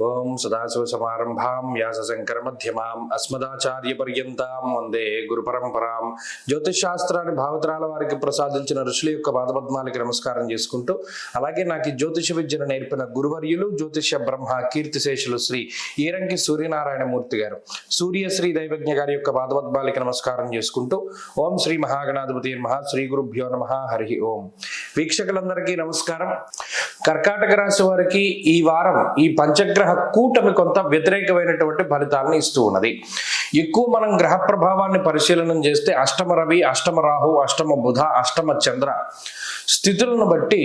ఓం సదాశివసమారంభాం వ్యాసశంకరమధ్యమాం అస్మదాచార్యపర్యంతాం వందే గురు పరంపరాం. జ్యోతిషాస్త్రాన్ని భావతరాల వారికి ప్రసాదించిన ఋషుల యొక్క పాదపద్మాలకి నమస్కారం చేసుకుంటూ, అలాగే నాకు జ్యోతిష విద్యను నేర్పిన గురువర్యులు జ్యోతిష బ్రహ్మ కీర్తిశేషులు శ్రీ ఈరంకి సూర్యనారాయణమూర్తి గారు, సూర్యశ్రీ దైవజ్ఞ గారి యొక్క పాదపద్మాలకి నమస్కారం చేసుకుంటూ, ఓం శ్రీ మహాగణాధిపతి నమః, శ్రీ గురుభ్యో నమః, హరి ఓం. వీక్షకులందరికీ నమస్కారం. కర్కాటక రాశి వారికి ఈ వారం ఈ పంచగ్రహ కూటమి కొంత వ్యతిరేకమైనటువంటి ఫలితాలను ఇస్తూ ఉన్నది. ఎక్కువ మనం గ్రహ ప్రభావాన్ని పరిశీలన చేస్తే అష్టమ రవి, అష్టమ రాహు, అష్టమ బుధ, అష్టమ చంద్ర స్థితులను బట్టి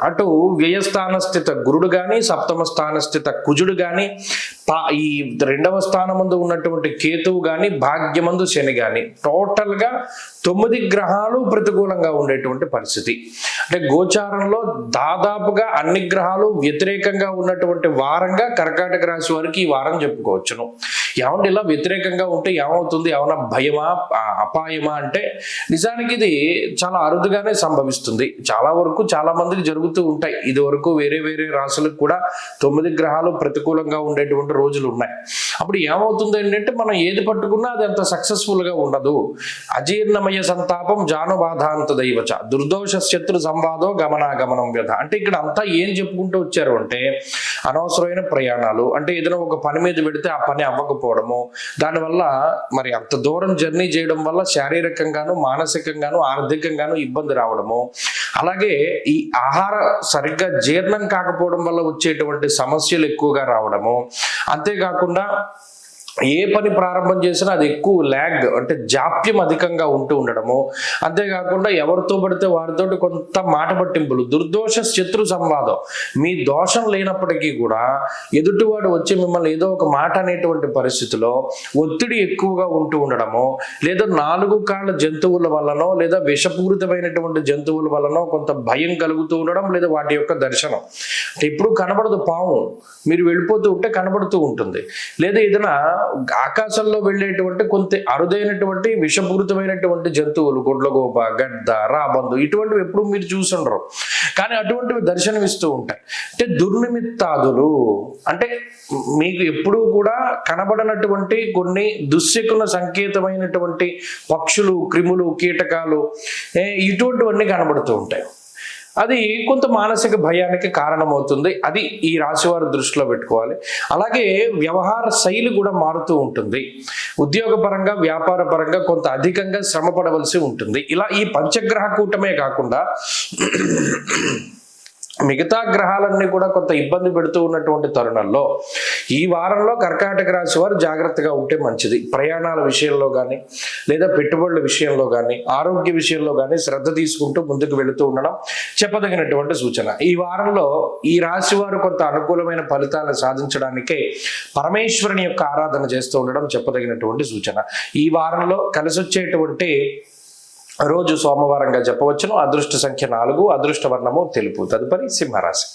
అటు వ్యయస్థాన స్థిత గురుడు కానీ, సప్తమ స్థాన స్థిత కుజుడు కానీ, ఈ రెండవ స్థానమందు ఉన్నటువంటి కేతువు కానీ, భాగ్యమందు శని కానీ, టోటల్గా 9 గ్రహాలు ప్రతికూలంగా ఉండేటువంటి పరిస్థితి. అంటే గోచారంలో దాదాపుగా అన్ని గ్రహాలు వ్యతిరేకంగా ఉన్నటువంటి వారంగా కర్కాటక రాశి వారికి ఈ వారం చెప్పుకోవచ్చును. ఏమంటే ఇలా వ్యతిరేకంగా ఉంటే ఏమవుతుంది, ఏమన్నా భయమా, అపాయమా అంటే నిజానికి ఇది చాలా అరుదుగానే సంభవిస్తుంది. చాలా వరకు చాలా మందికి జరుగుతూ ఉంటాయి. ఇది వరకు వేరే వేరే రాశులకు కూడా 9 గ్రహాలు ప్రతికూలంగా ఉండేటువంటి రోజులు ఉన్నాయి. అప్పుడు ఏమవుతుంది ఏంటంటే మనం ఏది పట్టుకున్నా అది అంత సక్సెస్ఫుల్ గా ఉండదు. అజీర్ణమయ సంతాపం జానుబాధాంత దైవచ దుర్దోష శత్రు సంవాదో గమనాగమనం వ్యధ. అంటే ఇక్కడ అంతా ఏం చెప్పుకుంటూ వచ్చారు అంటే అనవసరమైన ప్రయాణాలు, అంటే ఏదైనా ఒక పని మీద పెడితే ఆ పని అవ్వకపోవడము, దానివల్ల మరి అంత దూరం జర్నీ చేయడం వల్ల శారీరకంగాను, మానసికంగాను, ఆర్థికంగాను ఇబ్బంది రావడము, అలాగే ఈ ఆహార సరిగ్గా జీర్ణం కాకపోవడం వల్ల వచ్చేటువంటి సమస్యలు ఎక్కువగా రావడము, అంతేకాకుండా ఏ పని ప్రారంభం చేసినా అది ఎక్కువ ల్యాగ్, అంటే జాప్యం అధికంగా ఉంటూ ఉండడము, అంతేకాకుండా ఎవరితో పడితే వారితోటి కొంత మాట పట్టింపులు, దుర్దోష శత్రు సంవాదం. మీ దోషం లేనప్పటికీ కూడా ఎదుటివాడు వచ్చి మిమ్మల్ని ఏదో ఒక మాట అనేటువంటి పరిస్థితిలో ఒత్తిడి ఎక్కువగా ఉంటూ ఉండడము, లేదా 4 కాళ్ళ జంతువుల వల్లనో లేదా విషపూరితమైనటువంటి జంతువుల వల్లనో కొంత భయం కలుగుతూ ఉండడం, లేదా వాటి యొక్క దర్శనం. అంటే ఎప్పుడు కనబడదు పాము, మీరు వెళ్ళిపోతూ ఉంటే కనబడుతూ ఉంటుంది. లేదా ఏదైనా ఆకాశంలో వెళ్ళేటువంటి కొంత అరుదైనటువంటి విషపూరితమైనటువంటి జంతువులు, గుడ్లగోప, గడ్డ, రాబందు, ఇటువంటివి ఎప్పుడు మీరు చూసుండరు, కానీ అటువంటివి దర్శనమిస్తూ ఉంటాయి. అంటే దుర్నిమిత్తాదులు, అంటే మీకు ఎప్పుడూ కూడా కనబడనటువంటి కొన్ని దుశ్శకున సంకేతమైనటువంటి పక్షులు, క్రిములు, కీటకాలు, ఇటువంటివన్నీ కనబడుతూ ఉంటాయి. అది కొంత మానసిక భయానికి కారణమవుతుంది. అది ఈ రాశి వారు దృష్టిలో పెట్టుకోవాలి. అలాగే వ్యవహార శైలి కూడా మారుతూ ఉంటుంది. ఉద్యోగపరంగా, వ్యాపార పరంగా కొంత అధికంగా శ్రమ పడవలసి ఉంటుంది. ఇలా ఈ పంచగ్రహ కూటమే కాకుండా మిగతా గ్రహాలన్నీ కూడా కొంత ఇబ్బంది పెడుతూ ఉన్నటువంటి తరుణంలో ఈ వారంలో కర్కాటక రాశి వారు జాగ్రత్తగా ఉంటే మంచిది. ప్రయాణాల విషయంలో కానీ, లేదా పెట్టుబడుల విషయంలో కానీ, ఆరోగ్య విషయంలో కానీ శ్రద్ధ తీసుకుంటూ ముందుకు వెళుతూ ఉండడం చెప్పదగినటువంటి సూచన. ఈ వారంలో ఈ రాశి వారు కొంత అనుకూలమైన ఫలితాలను సాధించడానికే పరమేశ్వరుని యొక్క ఆరాధన చేస్తూ ఉండడం చెప్పదగినటువంటి సూచన. ఈ వారంలో కలిసొచ్చేటువంటి రోజు సోమవారంగా చెప్పవచ్చును. అదృష్ట సంఖ్య 4, అదృష్ట వర్ణము తెలుపు. తదుపరి సింహరాశి.